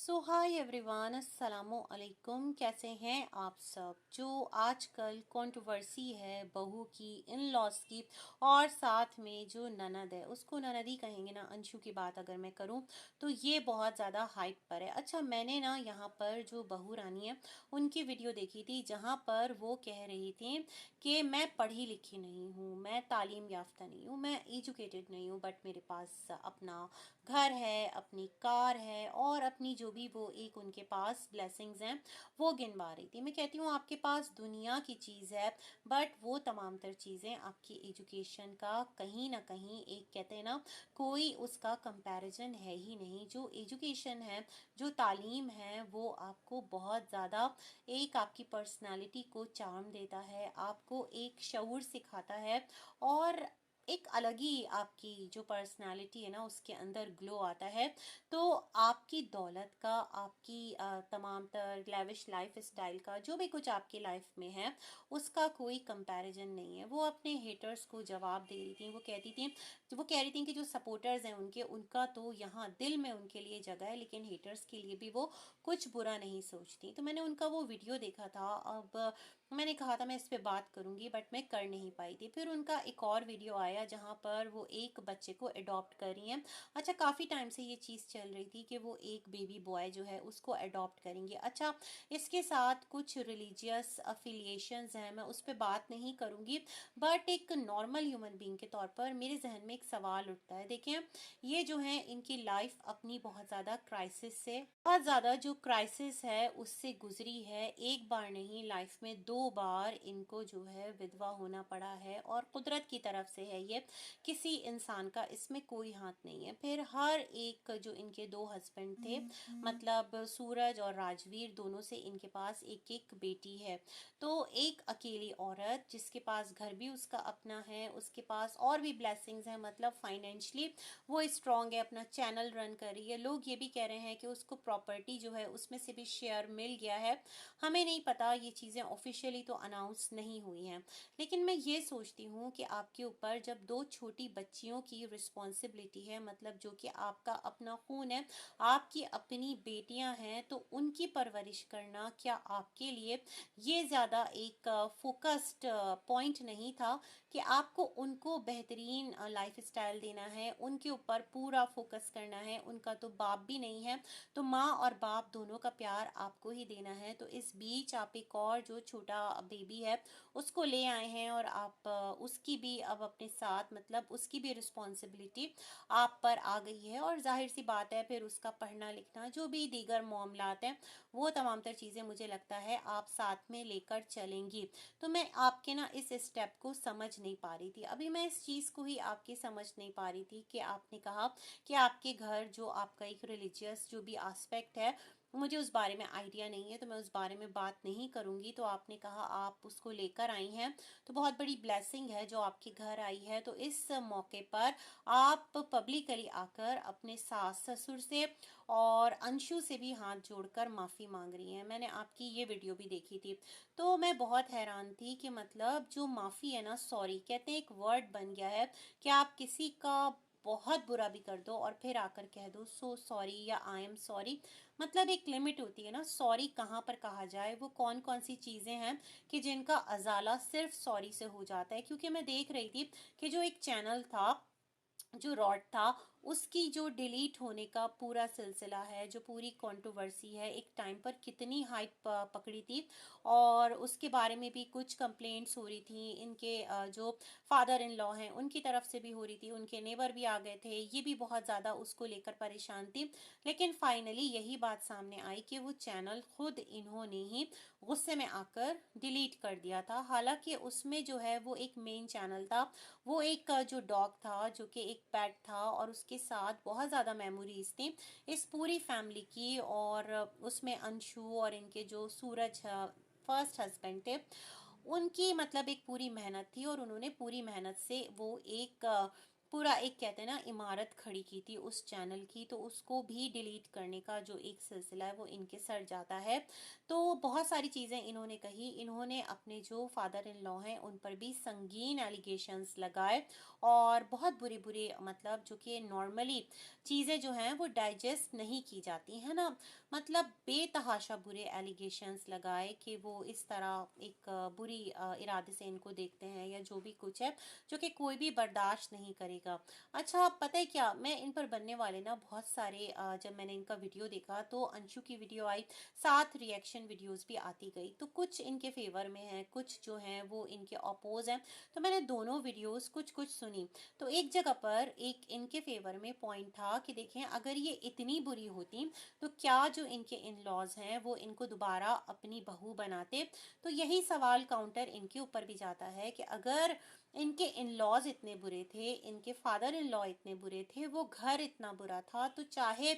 सो hi everyone, अस्सलामु अलैकुम। कैसे हैं आप सब। जो आजकल कंट्रोवर्सी है बहू की, इन लॉस की, और साथ में जो ननद है उसको ननद ही कहेंगे ना, अंशु की बात अगर मैं करूं तो ये बहुत ज़्यादा हाइप पर है। अच्छा, मैंने ना यहाँ पर जो बहू रानी है उनकी वीडियो देखी थी जहाँ पर वो कह रही थी कि मैं पढ़ी लिखी नहीं हूँ, मैं तालीम याफ्ता नहीं हूँ, मैं एजुकेटेड नहीं हूँ, बट मेरे पास अपना घर है, अपनी कार है और अपनी जो भी वो एक उनके पास ब्लेसिंग्स हैं वो गिनवा रही थी। मैं कहती हूँ आपके पास दुनिया की चीज़ है, बट वो तमाम तर चीज़ें आपकी एजुकेशन का कहीं ना कहीं, एक कहते हैं ना, कोई उसका कंपैरिजन है ही नहीं। जो एजुकेशन है, जो तालीम है, वो आपको बहुत ज़्यादा एक आपकी पर्सनालिटी को चार्म देता है, आपको एक शऊर सिखाता है और एक अलग ही आपकी जो पर्सनालिटी है ना उसके अंदर ग्लो आता है। तो आपकी दौलत का, आपकी तमाम तर लेविश लाइफ स्टाइल का, जो भी कुछ आपकी लाइफ में है उसका कोई कंपैरिजन नहीं है। वो अपने हेटर्स को जवाब दे रही थी। वो कह रही थी कि जो सपोर्टर्स हैं उनके, उनका तो यहाँ दिल में उनके लिए जगह है, लेकिन हेटर्स के लिए भी वो कुछ बुरा नहीं सोचती। तो मैंने उनका वो वीडियो देखा था। अब मैंने कहा था मैं इस पे बात करूंगी, बट मैं कर नहीं पाई थी। फिर उनका एक और वीडियो आया जहां पर वो एक बच्चे को अडॉप्ट कर रही हैं। अच्छा, काफ़ी टाइम से ये चीज़ चल रही थी कि वो एक बेबी बॉय जो है उसको अडॉप्ट करेंगे। अच्छा, इसके साथ कुछ रिलीजियस अफिलिएशंस हैं, मैं उस पर बात नहीं करूंगी, बट एक नॉर्मल ह्यूमन बीइंग के तौर पर मेरे जहन में एक सवाल उठता है। देखें, ये जो है इनकी लाइफ अपनी बहुत ज़्यादा क्राइसिस से, बहुत ज़्यादा जो क्राइसिस है उससे गुजरी है। एक बार नहीं, लाइफ में 2 बार इनको जो है विधवा होना पड़ा है और कुदरत की तरफ से है ये, किसी इंसान का इसमें कोई हाथ नहीं है। फिर हर एक जो इनके 2 हस्बैंड थे, मतलब सूरज और राजवीर, दोनों से इनके पास एक एक बेटी है। तो एक अकेली औरत जिसके पास घर भी उसका अपना है, उसके पास और भी ब्लेसिंग्स हैं, मतलब फाइनेंशियली वो स्ट्रांग है, अपना चैनल रन कर रही है। लोग ये भी कह रहे हैं कि उसको प्रॉपर्टी जो है उसमें से भी शेयर मिल गया है। हमें नहीं पता, ये चीज़ें ऑफिशियली तो अनाउंस नहीं हुई हैं। लेकिन मैं ये सोचती हूँ कि आपके ऊपर जब 2 छोटी बच्चियों की रिस्पॉन्सिबिलिटी है, मतलब जो कि आपका अपना खून है, आपकी अपनी बेटियां हैं, तो उनकी परवरिश करना क्या आपके लिए ये ज़्यादा एक फोकस्ड पॉइंट नहीं था कि आपको उनको बेहतरीन लाइफ स्टाइल देना है, उनके ऊपर पूरा फोकस करना है। उनका तो बाप भी नहीं है, तो माँ और बाप दोनों का प्यार आपको ही देना है। तो इस बीच आप एक और जो छोटा बेबी है उसको ले आए हैं और आप उसकी भी अब अपने साथ, मतलब उसकी भी रिस्पॉन्सिबिलिटी आप पर आ गई है। और जाहिर सी बात है, फिर उसका पढ़ना लिखना, जो भी दीगर मामलात हैं, वो तमाम तर चीज़ें मुझे लगता है आप साथ में लेकर चलेंगी। तो मैं आपके ना इस स्टेप को समझ नहीं पा रही थी। अभी मैं इस चीज़ को ही आपकी समझ नहीं पा रही थी कि आपने कहा कि आपके घर जो आपका एक रिलीजियस जो भी एस्पेक्ट है, मुझे उस बारे में आइडिया नहीं है, तो मैं उस बारे में बात नहीं करूंगी। तो आपने कहा आप उसको लेकर आई हैं, तो बहुत बड़ी ब्लेसिंग है जो आपके घर आई है। तो इस मौके पर आप पब्लिकली आकर अपने सास ससुर से और अंशु से भी हाथ जोड़कर माफ़ी मांग रही हैं। मैंने आपकी ये वीडियो भी देखी थी, तो मैं बहुत हैरान थी कि मतलब जो माफ़ी है ना, सॉरी कहते हैं, एक वर्ड बन गया है कि आप किसी का बहुत बुरा भी कर दो और फिर आकर कह दो सो सॉरी या आई एम सॉरी। मतलब एक लिमिट होती है ना, सॉरी कहाँ पर कहा जाए, वो कौन कौन सी चीज़ें हैं कि जिनका अजाला सिर्फ सॉरी से हो जाता है। क्योंकि मैं देख रही थी कि जो एक चैनल था, जो रॉड था, उसकी जो डिलीट होने का पूरा सिलसिला है, जो पूरी कंट्रोवर्सी है, एक टाइम पर कितनी हाइप पकड़ी थी। और उसके बारे में भी कुछ कंप्लेंट्स हो रही थी, इनके जो फादर इन लॉ हैं उनकी तरफ से भी हो रही थी, उनके नेबर भी आ गए थे, ये भी बहुत ज़्यादा उसको लेकर परेशान थी। लेकिन फाइनली यही बात सामने आई कि वो चैनल खुद इन्होंने ही गुस्से में आकर डिलीट कर दिया था। हालांकि उसमें जो है वो एक मेन चैनल था, वो एक जो डॉग था, जो कि एक पेट था, और उसके साथ बहुत ज़्यादा मेमोरीज थी इस पूरी फैमिली की। और उसमें अंशु और इनके जो सूरज फर्स्ट हस्बैंड थे, उनकी मतलब एक पूरी मेहनत थी, और उन्होंने पूरी मेहनत से वो एक पूरा एक कहते हैं ना इमारत खड़ी की थी उस चैनल की, तो उसको भी डिलीट करने का जो एक सिलसिला है वो इनके सर जाता है। तो बहुत सारी चीज़ें इन्होंने कही, इन्होंने अपने जो फादर इन लॉ हैं उन पर भी संगीन एलिगेशंस लगाए, और बहुत बुरे बुरे मतलब जो कि नॉर्मली चीज़ें जो हैं वो डाइजेस्ट नहीं की जाती है ना, मतलब बेतहाशा बुरे एलिगेशंस लगाए कि वो इस तरह एक बुरी इरादे से इनको देखते हैं या जो भी कुछ है, जो कि कोई भी बर्दाश्त नहीं करेगा। अच्छा, पता है क्या, मैं इन पर बनने वाले ना बहुत सारे जब मैंने इनका वीडियो देखा तो अंशु की वीडियो आई, साथ रिएक्शन वीडियोस भी आती गई, तो कुछ इनके फेवर में है, कुछ जो हैं वो इनके अपोज हैं। तो मैंने दोनों वीडियोस कुछ कुछ सुनी, तो एक जगह पर एक इनके फेवर में पॉइंट था कि देखें अगर ये इतनी बुरी होती तो क्या जो इनके इन लॉज हैं वो इनको दोबारा अपनी बहू बनाते। तो यही सवाल काउंटर इनके ऊपर भी जाता है कि अगर इनके इन लॉज इतने बुरे थे, इनके फादर इन लॉ इतने बुरे थे, वो घर इतना बुरा था, तो चाहे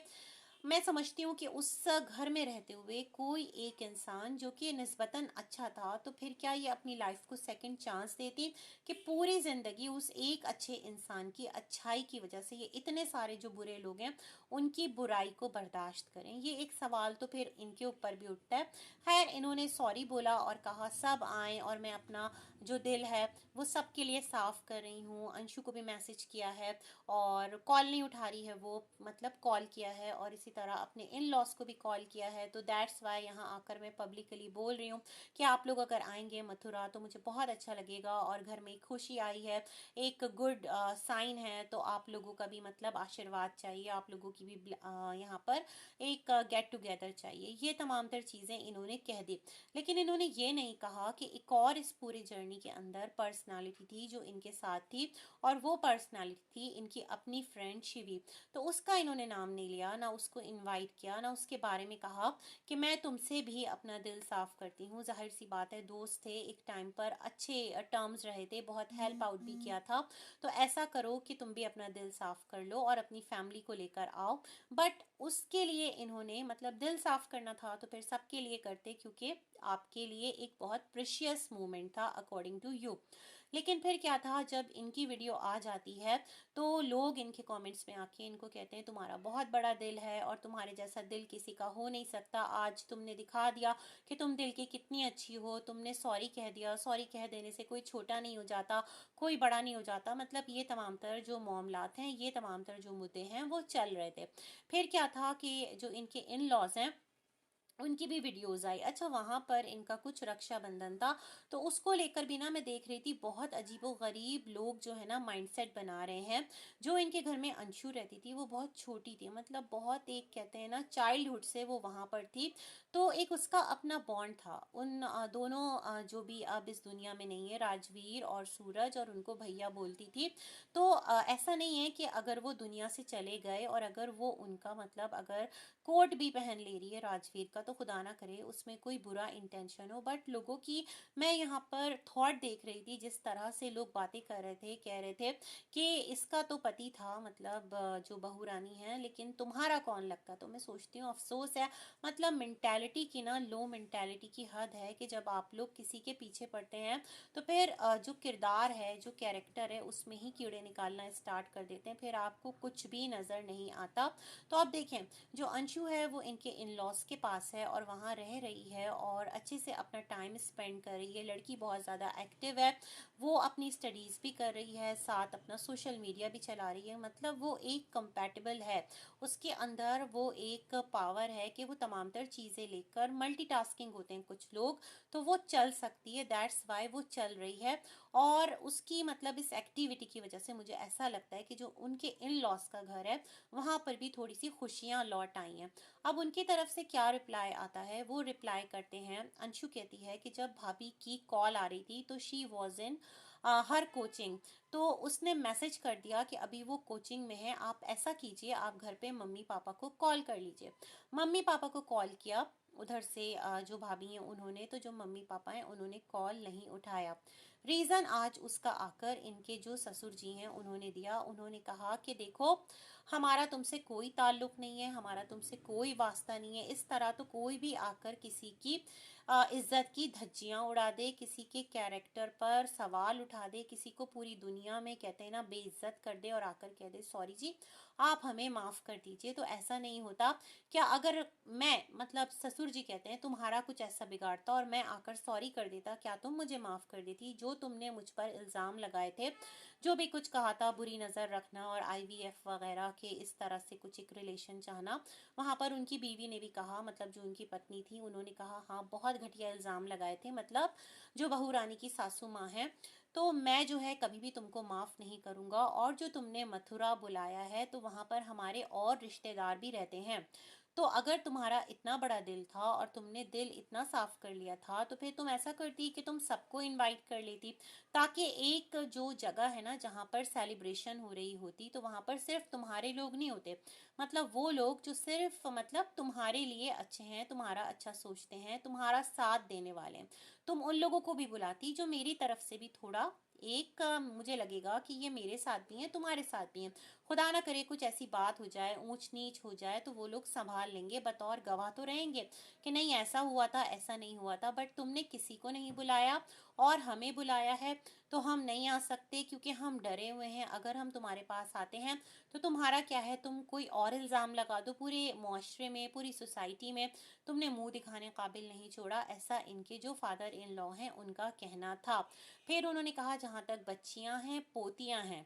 मैं समझती हूँ कि उस घर में रहते हुए कोई एक इंसान जो कि निस्बतन अच्छा था, तो फिर क्या ये अपनी लाइफ को सेकंड चांस देती कि पूरी ज़िंदगी उस एक अच्छे इंसान की अच्छाई की वजह से ये इतने सारे जो बुरे लोग हैं उनकी बुराई को बर्दाश्त करें। ये एक सवाल तो फिर इनके ऊपर भी उठता है। खैर, इन्होंने सॉरी बोला और कहा सब आए और मैं अपना जो दिल है वो सबके लिए साफ़ कर रही हूँ। अंशु को भी मैसेज किया है और कॉल नहीं उठा रही है वो, मतलब कॉल किया है, और इसी तरह अपने इन लॉस को भी कॉल किया है। तो दैट्स वाई यहाँ आकर मैं पब्लिकली बोल रही हूँ कि आप लोग अगर आएंगे मथुरा तो मुझे बहुत अच्छा लगेगा, और घर में खुशी आई है, एक गुड साइन है, तो आप लोगों का भी मतलब आशीर्वाद चाहिए, आप लोगों की भी यहाँ पर एक गेट टुगेदर चाहिए। ये तमाम तर चीज़ें इन्होंने कह दी, लेकिन इन्होंने ये नहीं कहा कि एक और इस पूरे जर्नी के अंदर पर्सनालिटी थी जो इनके साथ थी, और वो पर्सनालिटी थी इनकी अपनी फ्रेंड शिवी। तो उसका इन्होंने नाम नहीं लिया, ना उसको इनवाइट किया, ना उसके बारे में कहा कि मैं तुमसे भी अपना दिल साफ करती हूँ। जाहिर सी बात है, दोस्त थे, एक टाइम पर अच्छे टर्म्स रहे थे, बहुत हेल्प आउट भी किया था, तो ऐसा करो कि तुम भी अपना दिल साफ कर लो और अपनी फैमिली को लेकर आओ। बट उसके लिए इन्होंने मतलब दिल साफ करना था तो फिर सबके लिए करते, क्योंकि आपके लिए एक बहुत प्रेशियस मोमेंट था अकॉर्डिंग टू यू। लेकिन फिर क्या था, जब इनकी वीडियो आ जाती है तो लोग इनके कमेंट्स में आके इनको कहते हैं तुम्हारा बहुत बड़ा दिल है और तुम्हारे जैसा दिल किसी का हो नहीं सकता, आज तुमने दिखा दिया कि तुम दिल की कितनी अच्छी हो, तुमने सॉरी कह दिया, सॉरी कह देने से कोई छोटा नहीं हो जाता, कोई बड़ा नहीं हो जाता। मतलब ये तमाम तर जो मामलात हैं, ये तमाम तर जो मुद्दे हैं वो चल रहे थे। फिर क्या था कि जो इनके इन लॉज हैं उनकी भी वीडियोस आई। अच्छा, वहाँ पर इनका कुछ रक्षाबंधन था, तो उसको लेकर भी ना मैं देख रही थी बहुत अजीबो गरीब लोग जो है ना माइंडसेट बना रहे हैं। जो इनके घर में अंशु रहती थी वो बहुत छोटी थी, मतलब बहुत एक कहते हैं ना चाइल्डहुड से वो वहाँ पर थी, तो एक उसका अपना बॉन्ड था। उन दोनों जो भी अब इस दुनिया में नहीं है, राजवीर और सूरज, और उनको भैया बोलती थी। तो ऐसा नहीं है कि अगर वो दुनिया से चले गए और अगर वो उनका मतलब अगर कोट भी पहन ले रही है राजवीर का, तो खुदा ना करे उसमें कोई बुरा इंटेंशन हो, बट लोगों की मैं यहाँ पर थॉट देख रही थी, जिस तरह से लोग बातें कर रहे थे, कह रहे थे कि इसका तो पति था, मतलब जो बहू रानी है, लेकिन तुम्हारा कौन लगता। तो मैं सोचती हूँ अफसोस है, मतलब मेंटालिटी की ना लो मेंटालिटी की हद है कि जब आप लोग किसी के पीछे पड़ते हैं तो फिर जो किरदार है, जो कैरेक्टर है, उसमें ही कीड़े निकालना स्टार्ट कर देते हैं, फिर आपको कुछ भी नज़र नहीं आता। तो आप देखें, जो अंशु है वो इनके इन लॉज के पास है और वहाँ रह रही है और अच्छे से अपना टाइम स्पेंड कर रही है। लड़की बहुत ज़्यादा एक्टिव है, वो अपनी स्टडीज़ भी कर रही है, साथ अपना सोशल मीडिया भी चला रही है, मतलब वो एक कंपैटिबल है, उसके अंदर वो एक पावर है कि वो तमाम तर चीज़ें लेकर मल्टीटास्किंग होते हैं कुछ लोग, तो वो चल सकती है, दैट्स वाई वो चल रही है। और उसकी मतलब इस एक्टिविटी की वजह से मुझे ऐसा लगता है कि जो उनके इन लॉस का घर है वहाँ पर भी थोड़ी सी खुशियाँ लौट आई हैं। अब उनकी तरफ से क्या रिप्लाई आता है, वो रिप्लाई करते हैं, अंशु कहती है कि जब भाभी की कॉल आ रही थी तो she was in her coaching, तो उसने मैसेज कर दिया कि अभी वो कोचिंग में है, आप ऐसा कीजिए आप घर पे मम्मी पापा को कॉल कर लीजिए। मम्मी पापा को कॉल किया उधर से जो भाभी हैं उन्होंने, तो जो मम्मी पापा हैं उन्होंने कॉल नहीं उठाया। रीज़न आज उसका आकर इनके जो ससुर जी हैं उन्होंने दिया। उन्होंने कहा कि देखो, हमारा तुमसे कोई ताल्लुक नहीं है, हमारा तुमसे कोई वास्ता नहीं है। इस तरह तो कोई भी आकर किसी की इज्जत की धज्जियां उड़ा दे, किसी के कैरेक्टर पर सवाल उठा दे, किसी को पूरी दुनिया में कहते हैं ना बेइज्जत कर दे और आकर कह दे सॉरी जी, आप हमें माफ़ कर दीजिए, तो ऐसा नहीं होता। क्या अगर मैं, मतलब ससुर जी कहते हैं, तुम्हारा कुछ ऐसा बिगाड़ता और मैं आकर सॉरी कर देता, क्या तुम मुझे माफ़ कर देती? जो तुमने मुझ पर इल्ज़ाम लगाए थे, जो भी कुछ कहा था, बुरी नज़र रखना और आईवीएफ वगैरह के इस तरह से कुछ एक रिलेशन चाहना, वहाँ पर उनकी बीवी ने भी कहा, मतलब जो उनकी पत्नी थी, उन्होंने कहा हाँ बहुत घटिया इल्ज़ाम लगाए थे, मतलब जो बहू रानी की सासू माँ हैं, तो मैं जो है कभी भी तुमको माफ़ नहीं करूँगा। और जो तुमने मथुरा बुलाया है, तो वहाँ पर हमारे और रिश्तेदार भी रहते हैं, तो अगर तुम्हारा इतना बड़ा दिल था और तुमने दिल इतना साफ कर लिया था, तो फिर तुम ऐसा करती कि तुम सबको इनवाइट कर लेती, ताकि एक जो जगह है ना जहाँ पर सेलिब्रेशन हो रही होती, तो वहाँ पर सिर्फ तुम्हारे लोग नहीं होते, मतलब वो लोग जो सिर्फ मतलब तुम्हारे लिए अच्छे हैं, तुम्हारा अच्छा सोचते हैं, तुम्हारा साथ देने वाले हैं, तुम उन लोगों को भी बुलाती जो मेरी तरफ से भी थोड़ा एक मुझे लगेगा कि ये मेरे साथ भी हैं, तुम्हारे साथ भी हैं। खुदा ना करे कुछ ऐसी बात हो जाए, ऊंच नीच हो जाए, तो वो लोग संभाल लेंगे, बतौर गवाह तो रहेंगे कि नहीं ऐसा हुआ था, ऐसा नहीं हुआ था। बट तुमने किसी को नहीं बुलाया और हमें बुलाया है, तो हम नहीं आ सकते क्योंकि हम डरे हुए हैं। अगर हम तुम्हारे पास आते हैं तो तुम्हारा क्या है, तुम कोई और इल्ज़ाम लगा दो, पूरे मुआशरे में, पूरी सोसाइटी में तुमने मुंह दिखाने काबिल नहीं छोड़ा। ऐसा इनके जो फादर इन लॉ हैं उनका कहना था। फिर उन्होंने कहा जहाँ तक बच्चियां हैं, पोतियां हैं,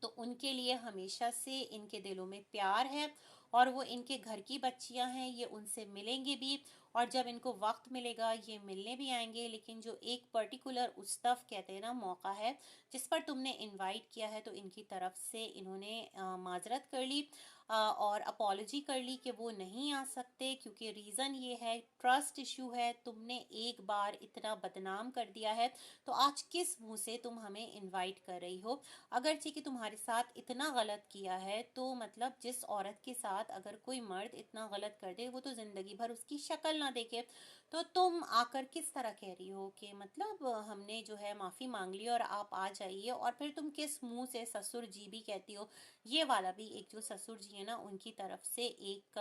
तो उनके लिए हमेशा से इनके दिलों में प्यार है और वो इनके घर की बच्चियां हैं, ये उनसे मिलेंगे भी और जब इनको वक्त मिलेगा ये मिलने भी आएंगे। लेकिन जो एक पर्टिकुलर उस्तफ कहते हैं ना मौका है जिस पर तुमने इनवाइट किया है, तो इनकी तरफ से इन्होंने माजरत कर ली और अपॉलोजी कर ली कि वो नहीं आ सकते, क्योंकि रीज़न ये है ट्रस्ट इशू है। तुमने एक बार इतना बदनाम कर दिया है, तो आज किस मुंह से तुम हमें इनवाइट कर रही हो? अगरचे कि तुम्हारे साथ इतना गलत किया है, तो मतलब जिस औरत के साथ अगर कोई मर्द इतना गलत कर दे, वो तो जिंदगी भर उसकी शक्ल ना देखे, तो तुम आकर किस तरह कह रही हो कि मतलब हमने जो है माफ़ी मांग ली और आप आ जाइए, और फिर तुम किस मुंह से ससुर जी भी कहती हो? ये वाला भी एक जो ससुर जी है ना उनकी तरफ से एक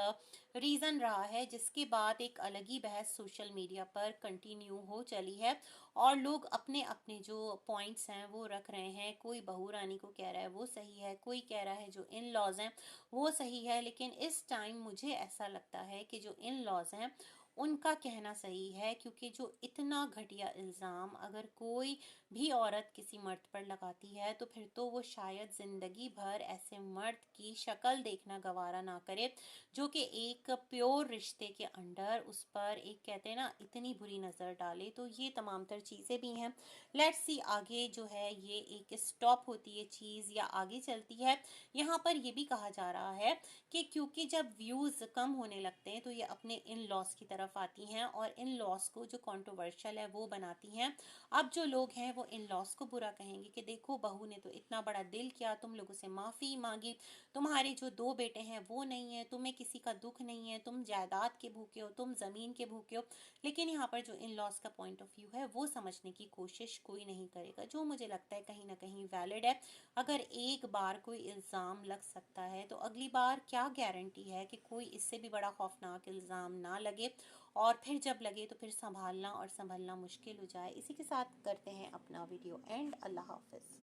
रीज़न रहा है, जिसके बाद एक अलग ही बहस सोशल मीडिया पर कंटिन्यू हो चली है और लोग अपने अपने जो पॉइंट्स हैं वो रख रहे हैं। कोई बहू रानी को कह रहा है वो सही है, कोई कह रहा है जो इन लॉज हैं वो सही है। लेकिन इस टाइम मुझे ऐसा लगता है कि जो इन लॉज हैं उनका कहना सही है, क्योंकि जो इतना घटिया इल्ज़ाम अगर कोई भी औरत किसी मर्द पर लगाती है, तो फिर तो वो शायद ज़िंदगी भर ऐसे मर्द की शक्ल देखना गवारा ना करे, जो कि एक प्योर रिश्ते के अंडर उस पर एक कहते हैं ना इतनी बुरी नज़र डाले। तो ये तमाम तर चीज़ें भी हैं। लेट्स सी आगे जो है ये एक स्टॉप होती है चीज़ या आगे चलती है। यहाँ पर ये भी कहा जा रहा है कि क्योंकि जब व्यूज़ कम होने लगते हैं, तो ये अपने इन लॉस की तरफ आती हैं और इन लॉस को जो कंट्रोवर्शियल है वो बनाती हैं। अब जो लोग हैं वो इन लॉस को बुरा कहेंगे कि देखो बहू ने तो इतना बड़ा दिल किया, तुम लोगों से माफ़ी मांगी, तुम्हारे जो दो बेटे हैं वो नहीं है, तुम्हें किसी का दुख नहीं है, तुम जायदाद के भूखे हो, तुम ज़मीन के भूखे हो। लेकिन यहाँ पर जो इन लॉस का पॉइंट ऑफ व्यू है वो समझने की कोशिश कोई नहीं करेगा, जो मुझे लगता है कहीं ना कहीं वैलिड है। अगर एक बार कोई इल्ज़ाम लग सकता है, तो अगली बार क्या गारंटी है कि कोई इससे भी बड़ा खौफनाक इल्ज़ाम ना लगे, और फिर जब लगे तो फिर संभालना और संभलना मुश्किल हो जाए। इसी के साथ करते हैं अपना वीडियो एंड। अल्लाह हाफिज़।